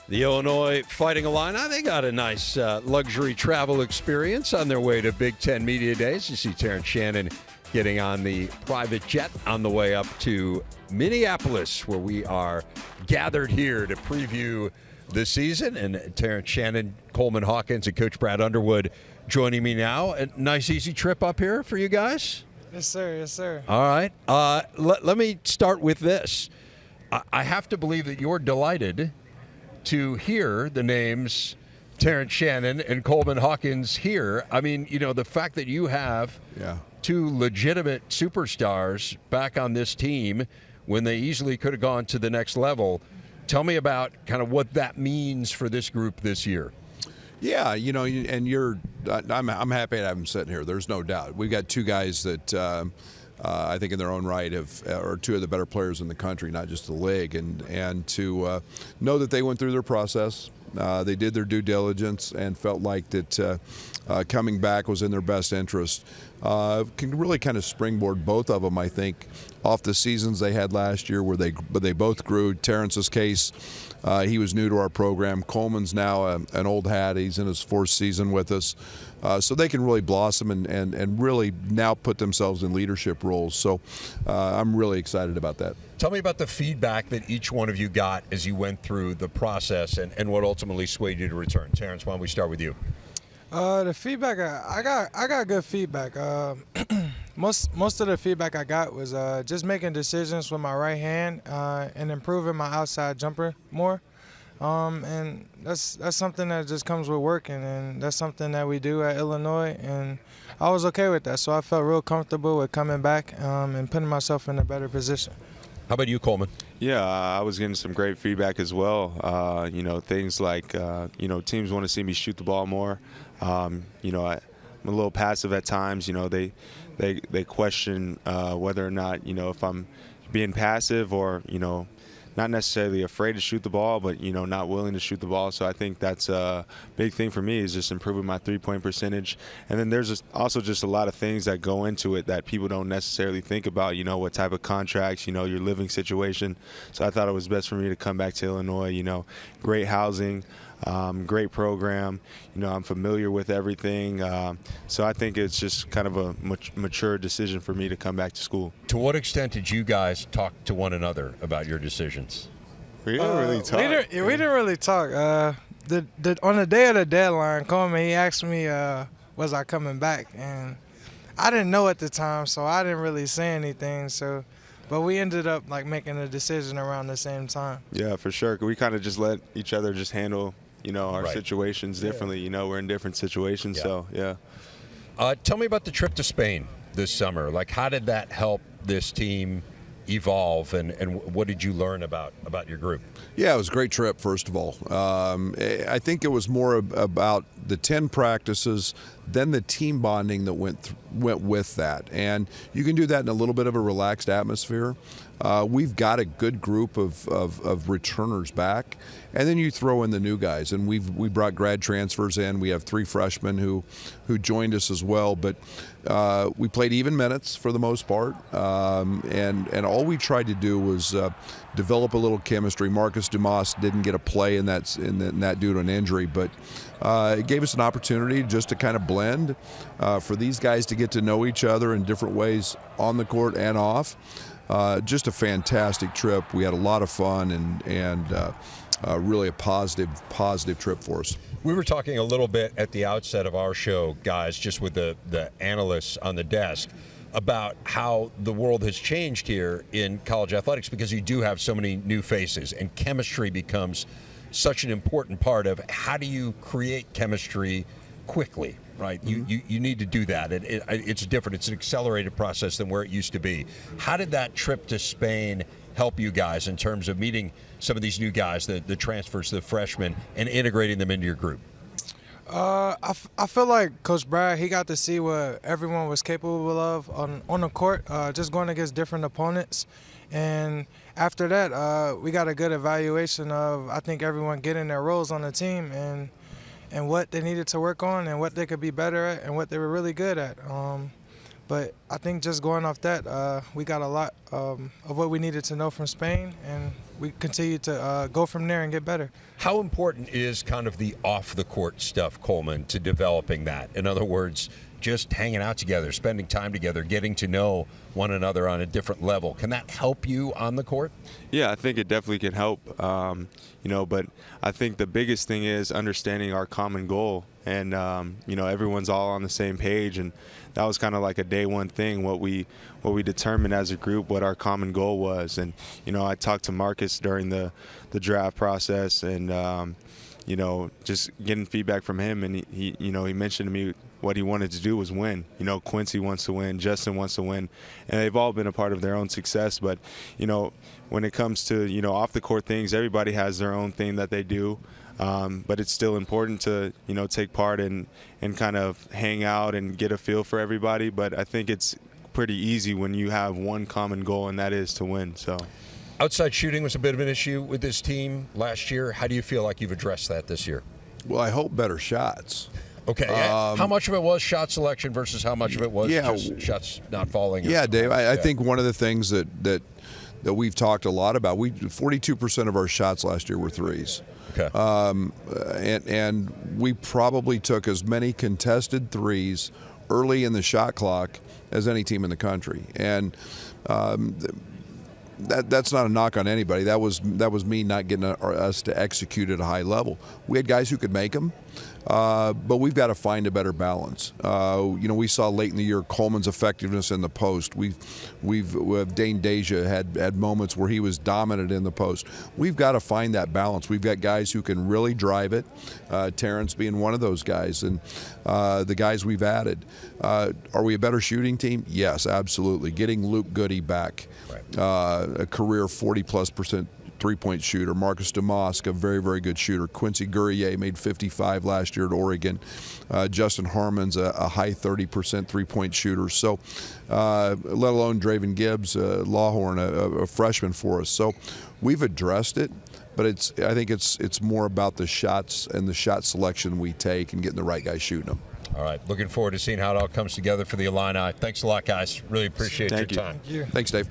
The Illinois Fighting Illini, they got a nice luxury travel experience on their way to Big Ten Media Days. You see Terrence Shannon getting on the private jet on the way up to Minneapolis, where we are gathered here to preview the season. And Terrence Shannon, Coleman Hawkins, and Coach Brad Underwood joining me now. A nice, easy trip up here for you guys? Yes, sir. Yes, sir. All right. Let me start with this. I have to believe that you're delighted to hear the names Terrence Shannon and Coleman Hawkins here. I mean, you know, the fact that you have two legitimate superstars back on this team when they easily could have gone to the next level. Tell me about kind of what that means for this group this year. Yeah, you know, and I'm happy to have them sitting here. There's no doubt. We've got two guys that I think in their own right are two of the better players in the country, not just the league. And to know that they went through their process, they did their due diligence and felt like that coming back was in their best interest. Can really kind of springboard both of them, I think, off the seasons they had last year where they both grew. Terrence's case, he was new to our program. Coleman's now an old hat. He's in his fourth season with us. So they can really blossom and really now put themselves in leadership roles. So I'm really excited about that. Tell me about the feedback that each one of you got as you went through the process and what ultimately swayed you to return. Terrence, why don't we start with you? The feedback I got good feedback. Most of the feedback I got was just making decisions with my right hand and improving my outside jumper more. And that's something that just comes with working, and that's something that we do at Illinois, and I was okay with that. So I felt real comfortable with coming back and putting myself in a better position. How about you, Coleman? Yeah, I was getting some great feedback as well. You know, things like, you know, teams want to see me shoot the ball more. You know, I'm a little passive at times. You know, they question whether or not, you know, if I'm being passive or, you know, not necessarily afraid to shoot the ball, but, you know, not willing to shoot the ball. So I think that's a big thing for me is just improving my three-point percentage. And then there's also just a lot of things that go into it that people don't necessarily think about, you know, what type of contracts, you know, your living situation. So I thought it was best for me to come back to Illinois, you know, great housing, great program. You know, I'm familiar with everything. So I think it's just kind of a mature decision for me to come back to school. To what extent did you guys talk to one another about your decisions? We didn't really talk. We didn't really talk. On the day of the deadline, Coleman, he asked me, was I coming back? And I didn't know at the time, so I didn't really say anything. So, but we ended up like making a decision around the same time. Yeah, for sure. We kind of just let each other just handle, you know, our Right. situations differently. You know, we're in different situations, so yeah. Tell me about the trip to Spain this summer. Like, how did that help this team evolve, and what did you learn about your group? Yeah, it was a great trip, first of all. I think it was more about the 10 practices, then the team bonding that went with that. And you can do that in a little bit of a relaxed atmosphere. We've got a good group of returners back, and then you throw in the new guys. And we brought grad transfers in. We have 3 freshmen who joined us as well. But we played even minutes for the most part, and all we tried to do was develop a little chemistry. Marcus Dumas didn't get a play in that due to an injury, but it gave us an opportunity just to kind of blend, for these guys to get to know each other in different ways on the court and off. Just a fantastic trip. We had a lot of fun and really a positive trip for us. We were talking a little bit at the outset of our show, guys, just with the analysts on the desk, about how the world has changed here in college athletics because you do have so many new faces, and chemistry becomes such an important part of how do you create chemistry quickly, right? Mm-hmm. You need to do that. It's different. It's an accelerated process than where it used to be. How did that trip to Spain help you guys in terms of meeting some of these new guys, the transfers, the freshmen, and integrating them into your group? I feel like Coach Brad, he got to see what everyone was capable of on the court, just going against different opponents. And after that, we got a good evaluation of, I think, everyone getting their roles on the team and what they needed to work on and what they could be better at and what they were really good at. But I think just going off that, we got a lot of what we needed to know from Spain, and we continue to go from there and get better. How important is kind of the off-the-court stuff, Coleman, to developing that? In other words, just hanging out together, spending time together, getting to know one another on a different level. Can that help you on the court? Yeah, I think it definitely can help. But I think the biggest thing is understanding our common goal, and everyone's all on the same page, and that was kind of like a day one thing. What we determined as a group, what our common goal was, and I talked to Marcus during the draft process, and just getting feedback from him, and he mentioned to me what he wanted to do was win. Quincy wants to win, Justin wants to win, and they've all been a part of their own success. But when it comes to off the court things, everybody has their own thing that they do. But it's still important to take part and kind of hang out and get a feel for everybody. But I think it's pretty easy when you have one common goal, and that is to win. So outside shooting was a bit of an issue with this team last year. How do you feel like you've addressed that this year? Well, I hope better shots. Okay. How much of it was shot selection versus how much of it was just shots not falling? Yeah, Dave, I think one of the things that we've talked a lot about, 42% of our shots last year were threes. Okay. And we probably took as many contested threes early in the shot clock as any team in the country. And that's not a knock on anybody. That was me not getting us to execute at a high level. We had guys who could make them. But we've got to find a better balance. We saw late in the year Coleman's effectiveness in the post. Dane Deja had moments where he was dominant in the post. We've got to find that balance. We've got guys who can really drive it. Terrence being one of those guys, and the guys we've added. Are we a better shooting team? Yes, absolutely. Getting Luke Goody back, a career 40+% three-point shooter. Marcus DeMosk, a very, very good shooter. Quincy Guerrier made 55 last year at Oregon. Justin Harmon's a high 30% three-point shooter. So, let alone Draven Gibbs, Lawhorn, a freshman for us. So, we've addressed it, but I think it's more about the shots and the shot selection we take and getting the right guys shooting them. All right. Looking forward to seeing how it all comes together for the Illini. Thanks a lot, guys. Really appreciate your time. Thanks, Dave.